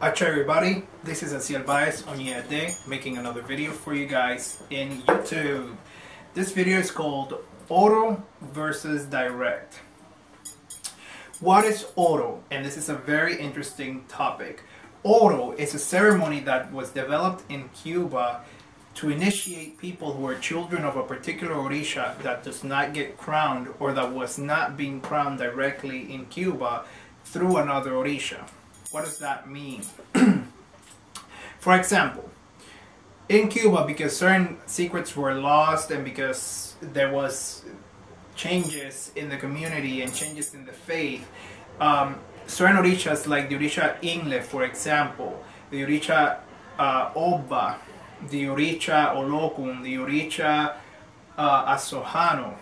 Hi everybody, this is Asiel Baez on Yet Day, making another video for you guys in YouTube. This video is called Oral versus Direct. What is oral? And this is a very interesting topic. Oral is a ceremony that was developed in Cuba to initiate people who are children of a particular orisha that does not get crowned or that was not being crowned directly in Cuba through another orisha. What does that mean? For example, in Cuba, because certain secrets were lost and because there was changes in the community and changes in the faith, certain orishas like the orisha Ingle, for example, the orisha Oba, the orisha Olokun, the orisha Asojano,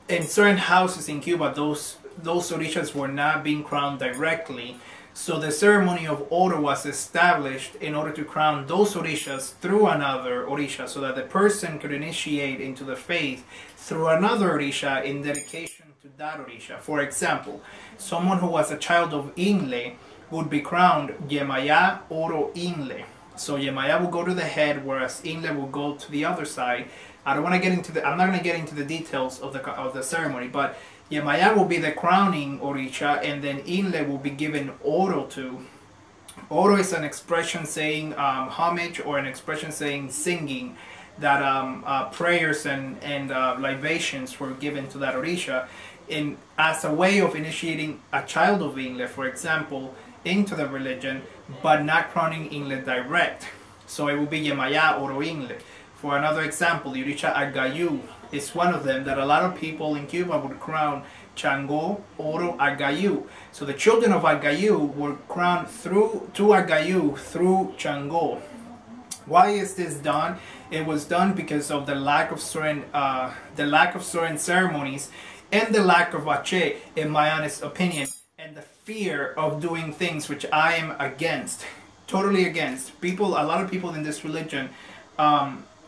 in certain houses in Cuba, those orishas were not being crowned directly, so the ceremony of Oro was established in order to crown those orishas through another orisha, so that the person could initiate into the faith through another orisha in dedication to that orisha. For example, someone who was a child of Ingle would be crowned Yemaya Oro Ingle. So Yemaya will go to the head, whereas Ingle will go to the other side. I don't want to get into I'm not going to get into the details of the ceremony, but Yemaya will be the crowning orisha, and then Inle will be given Oro to. Oro is an expression saying homage, or an expression saying singing, that prayers and libations were given to that orisha as a way of initiating a child of Inle, for example, into the religion, but not crowning Inle direct. So it will be Yemaya Oro Inle. For another example, the orisha Agayu is one of them that a lot of people in Cuba would crown Chango Oro Agayu. So the children of Agayu were crowned to Agayu through Chango. Why is this done? It was done because of the lack of certain ceremonies and the lack of Ache, in my honest opinion, and the fear of doing things which I am against, totally against. A lot of people in this religion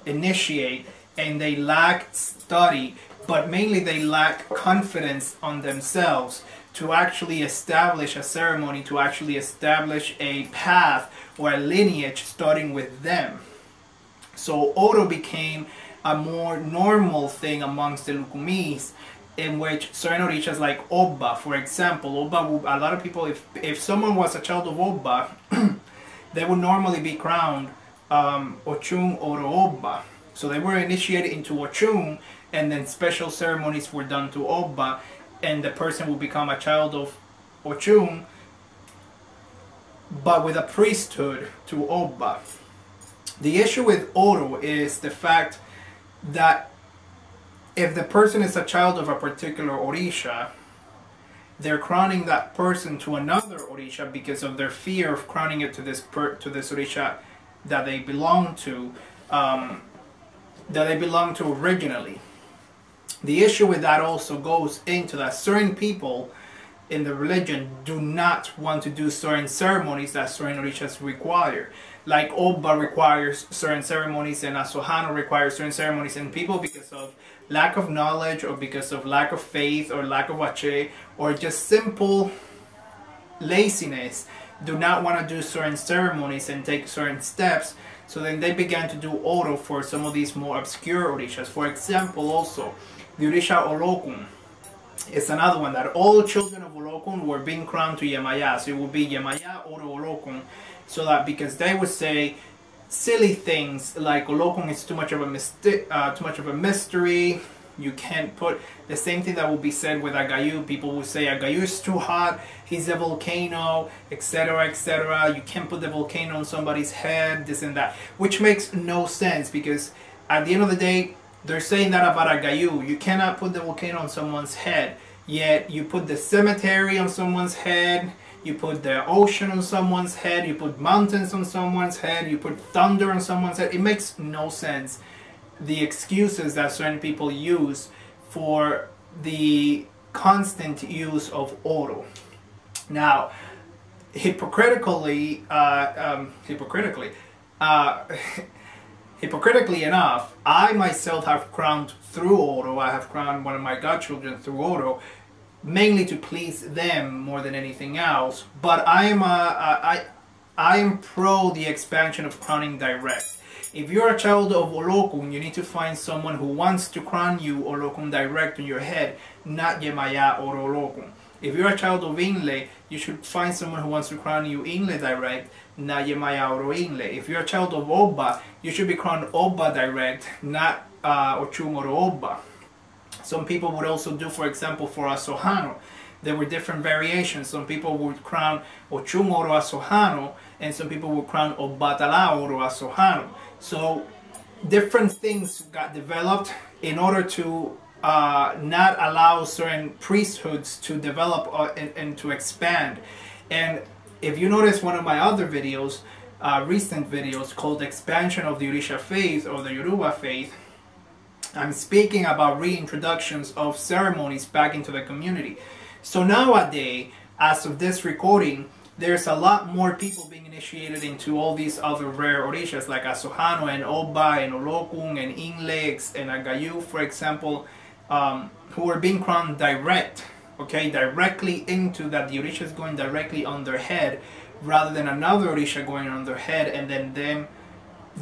initiate and they lack study, but mainly they lack confidence on themselves to actually establish a ceremony, to actually establish a path or a lineage starting with them. So Oro became a more normal thing amongst the Lukumis, in which certain orishas like Oba, for example, Oba, a lot of people, if someone was a child of Oba, they would normally be crowned Ochun Oro Oba. So they were initiated into Ochun, and then special ceremonies were done to Oba, and the person will become a child of Ochun, but with a priesthood to Oba. The issue with Oro is the fact that if the person is a child of a particular orisha, they're crowning that person to another orisha because of their fear of crowning it to this orisha that they belong to. Originally. The issue with that also goes into that certain people in the religion do not want to do certain ceremonies that certain orishas require. Like Oba requires certain ceremonies and Asojano requires certain ceremonies, and people, because of lack of knowledge or because of lack of faith or lack of Ache or just simple laziness, do not want to do certain ceremonies and take certain steps. So then they began to do Oro for some of these more obscure orishas. For example, also, the orisha Olokun is another one that all children of Olokun were being crowned to Yemaya. So it would be Yemaya Oro Olokun, so that because they would say silly things like Olokun is too much of a mystery. You can't put the same thing that will be said with Agayu. People will say Agayu is too hot, he's a volcano, etc., etc. You can't put the volcano on somebody's head, this and that, which makes no sense, because at the end of the day, they're saying that about Agayu. You cannot put the volcano on someone's head, yet you put the cemetery on someone's head, you put the ocean on someone's head, you put mountains on someone's head, you put thunder on someone's head. It makes no sense. The excuses that certain people use for the constant use of Oro. Now, hypocritically enough, I myself have crowned through Oro. I have crowned one of my godchildren through Oro, mainly to please them more than anything else. But I am pro the expansion of crowning direct. If you're a child of Olokun, you need to find someone who wants to crown you Olokun direct on your head, not Yemaya or Olokun. If you're a child of Inle, you should find someone who wants to crown you Inle direct, not Yemaya or Inle. If you're a child of Oba, you should be crowned Oba direct, not Ochun or Oba. Some people would also do, for example, for Asohano. There were different variations. Some people would crown Ochun Oro Asohano, and some people would crown Obatala Oro Asohano. So different things got developed in order to not allow certain priesthoods to develop and to expand. And if you notice one of my other videos, recent videos called Expansion of the Orisha Faith or the Yoruba Faith, I'm speaking about reintroductions of ceremonies back into the community. So nowadays, as of this recording, there's a lot more people being initiated into all these other rare orishas like Asohano and Oba and Olokun and Inlex and Agayu, for example, who are being crowned direct, okay, directly into that. The orisha is going directly on their head rather than another orisha going on their head and then them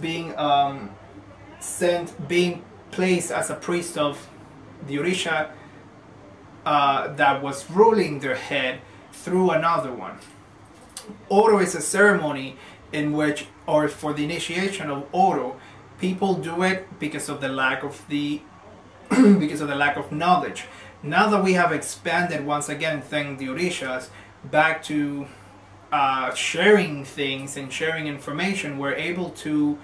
being being placed as a priest of the orisha that was ruling their head through another one. Oro is a ceremony in which, or for the initiation of Oro, people do it because of the lack of because of the lack of knowledge. Now that we have expanded once again, thank the Orishas, back to sharing things and sharing information, we're able to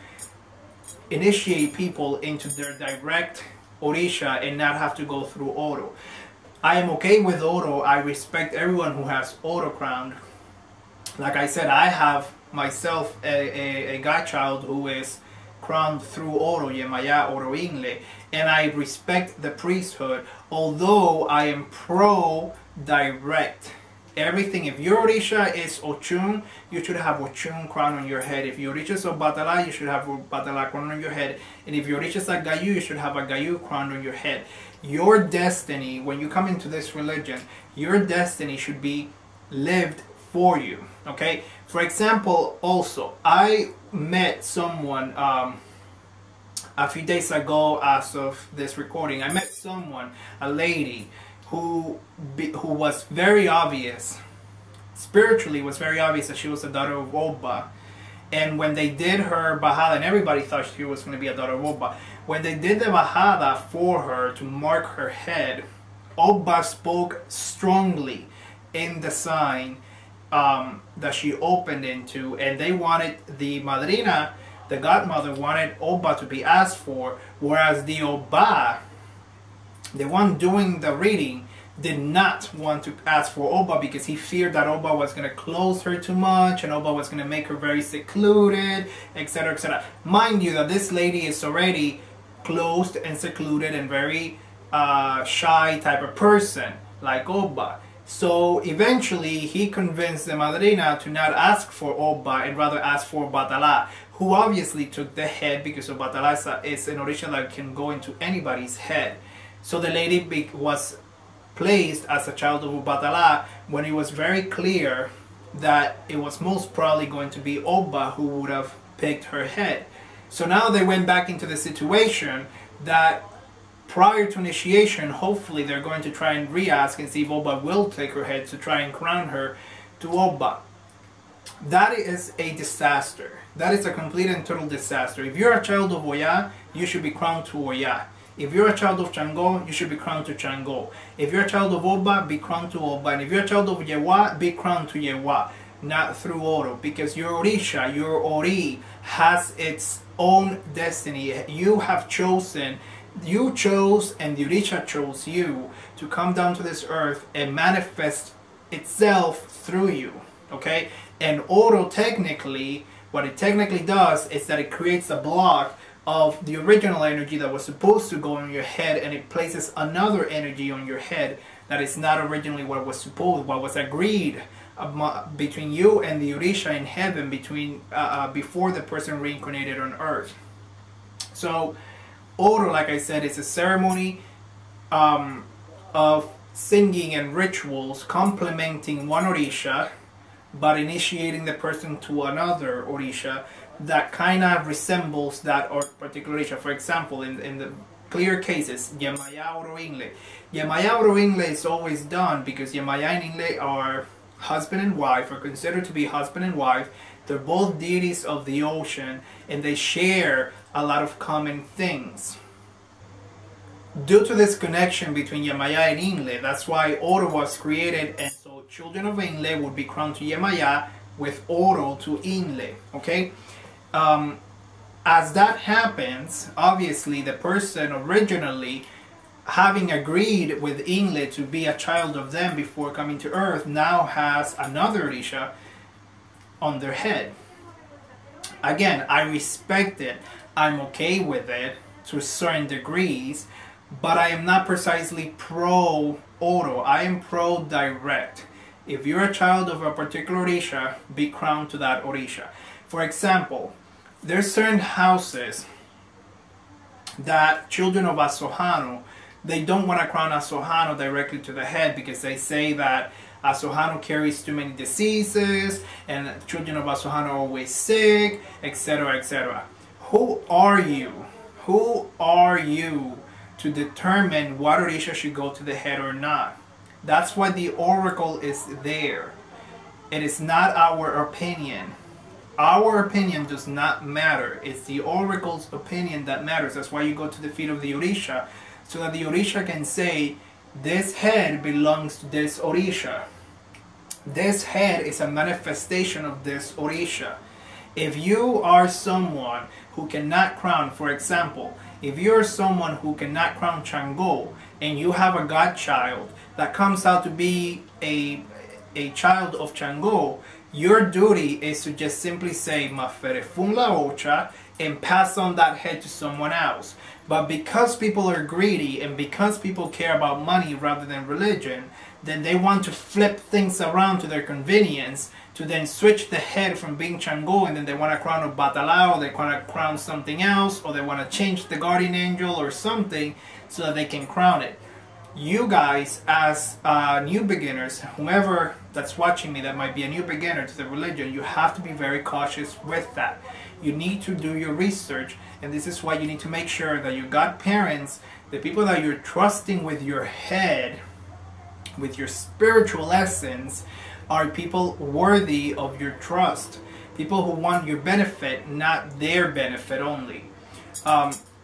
initiate people into their direct Orisha and not have to go through Oro. I am okay with Oro. I respect everyone who has Oro crowned. Like I said, I have myself a godchild who is crowned through Oro, Yemaya Oro Inle, and I respect the priesthood, although I am pro direct. Everything, if your Orisha is Ochun, you should have Ochun crown on your head. If your Orisha is Obatala, you should have Obatala crown on your head. And if your Orisha is a Gayu, you should have a Gayu crown on your head. Your destiny, when you come into this religion, your destiny should be lived for you. Okay? For example, also, I met someone a few days ago as of this recording. I met someone, a lady, who was very obvious, spiritually was very obvious that she was a daughter of Oba. And when they did her Bajada, and everybody thought she was going to be a daughter of Oba, when they did the Bajada for her to mark her head, Oba spoke strongly in the sign that she opened into, and they wanted the Madrina, the godmother, wanted Oba to be asked for, whereas the Oba, the one doing the reading, did not want to ask for Oba because he feared that Oba was going to close her too much and Oba was going to make her very secluded, etc., etc. Mind you that this lady is already closed and secluded and very shy type of person like Oba. So eventually he convinced the Madrina to not ask for Oba and rather ask for Batala, who obviously took the head because Batala is an orisha that can go into anybody's head. So the lady was placed as a child of Ubatala when it was very clear that it was most probably going to be Oba who would have picked her head. So now they went back into the situation that prior to initiation, hopefully they're going to try and re-ask and see if Oba will take her head to try and crown her to Oba. That is a disaster. That is a complete and total disaster. If you're a child of Oya, you should be crowned to Oya. If you're a child of Chango, you should be crowned to Chango. If you're a child of Oba, be crowned to Oba. And if you're a child of Yewa, be crowned to Yewa, not through Oro. Because your Orisha, your Ori, has its own destiny. You have chosen, you chose, and the Orisha chose you to come down to this earth and manifest itself through you. Okay? And Oro, technically, what it technically does is that it creates a block of the original energy that was supposed to go on your head, and it places another energy on your head that is not originally what was supposed, what was agreed between you and the Orisha in heaven between before the person reincarnated on earth. So Oro, like I said, is a ceremony of singing and rituals complementing one Orisha, but initiating the person to another Orisha that kind of resembles that or particular Orisha. For example, in the clear cases, Yemaya Oro Ingle. Yemaya Oro Ingle is always done because Yemaya and Ingle are husband and wife, are considered to be husband and wife. They're both deities of the ocean, and they share a lot of common things. Due to this connection between Yemaya and Ingle, that's why Oro was created, and so children of Ingle would be crowned to Yemaya with Oro to Ingle, okay? As that happens, obviously the person originally, having agreed with Ingle to be a child of them before coming to earth, now has another Orisha on their head. Again, I respect it. I'm okay with it to certain degrees, but I am not precisely pro-Oro. I am pro-direct. If you're a child of a particular Orisha, be crowned to that Orisha. For example, there's certain houses that children of Asohano, they don't want to crown Asohano directly to the head because they say that Asohano carries too many diseases and children of Asohano are always sick, etc., etc. Who are you? Who are you to determine what Orisha should go to the head or not? That's why the oracle is there. It is not our opinion. Our opinion does not matter. It's the oracle's opinion that matters. That's why you go to the feet of the Orisha, so that the Orisha can say, this head belongs to this Orisha. This head is a manifestation of this Orisha. If you are someone who cannot crown, for example, if you're someone who cannot crown Chango, and you have a godchild that comes out to be a child of Chango, your duty is to just simply say Mafere Fun La Ocha and pass on that head to someone else. But because people are greedy and because people care about money rather than religion, then they want to flip things around to their convenience to then switch the head from being Chango, and then they want to crown a Batalao, they want to crown something else, or they want to change the guardian angel or something so that they can crown it. You guys, as new beginners, whoever that's watching me that might be a new beginner to the religion, you have to be very cautious with that. You need to do your research, and this is why you need to make sure that your godparents, the people that you're trusting with your head, with your spiritual essence, are people worthy of your trust. People who want your benefit, not their benefit only.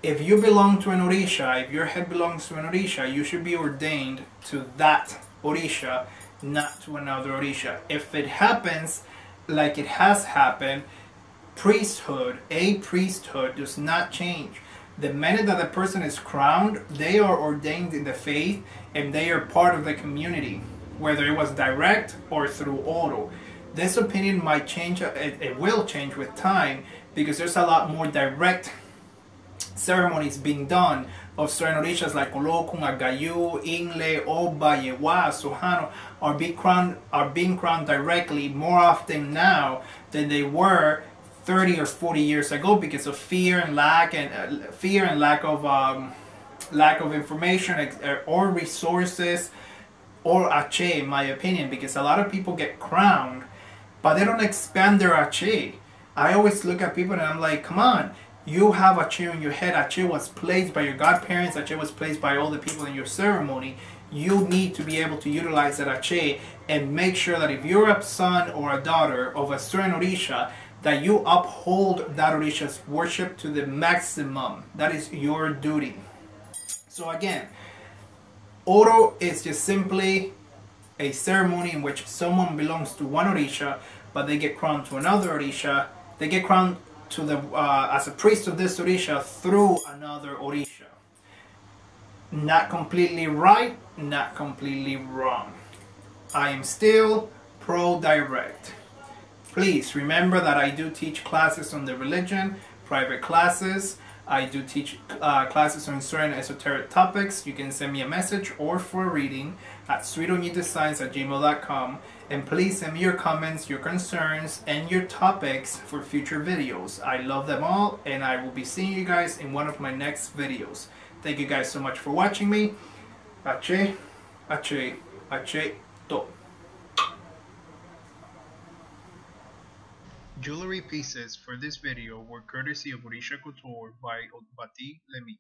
If you belong to an Orisha, if your head belongs to an Orisha, you should be ordained to that Orisha, not to another Orisha. If it happens like it has happened, a priesthood does not change. The minute that the person is crowned, they are ordained in the faith and they are part of the community, whether it was direct or through Oro. This opinion might change, it will change with time, because there's a lot more direct ceremonies being done of certain Orishas like Olokun, Agayu, Ingle, Oba, Yewa, Sohano are being crowned directly more often now than they were 30 or 40 years ago because of fear and lack of information or resources or ache, in my opinion, because a lot of people get crowned but they don't expand their ache. I always look at people and I'm like, come on, you have ache in your head. Ache was placed by your godparents. Ache was placed by all the people in your ceremony. You need to be able to utilize that ache and make sure that if you're a son or a daughter of a certain Orisha, that you uphold that Orisha's worship to the maximum. That is your duty. So again, Oro is just simply a ceremony in which someone belongs to one Orisha, but they get crowned to another Orisha. They get crowned to the as a priest of this Orisha through another Orisha. Not completely right, not completely wrong. I am still pro-direct. Please remember that I do teach classes on the religion, private classes. I do teach classes on certain esoteric topics. You can send me a message or for a reading at sweetognitodesigns@gmail.com. And please send me your comments, your concerns, and your topics for future videos. I love them all, and I will be seeing you guys in one of my next videos. Thank you guys so much for watching me. Pache. Aceto. Jewelry pieces for this video were courtesy of Orisha Couture by Bati Lemi.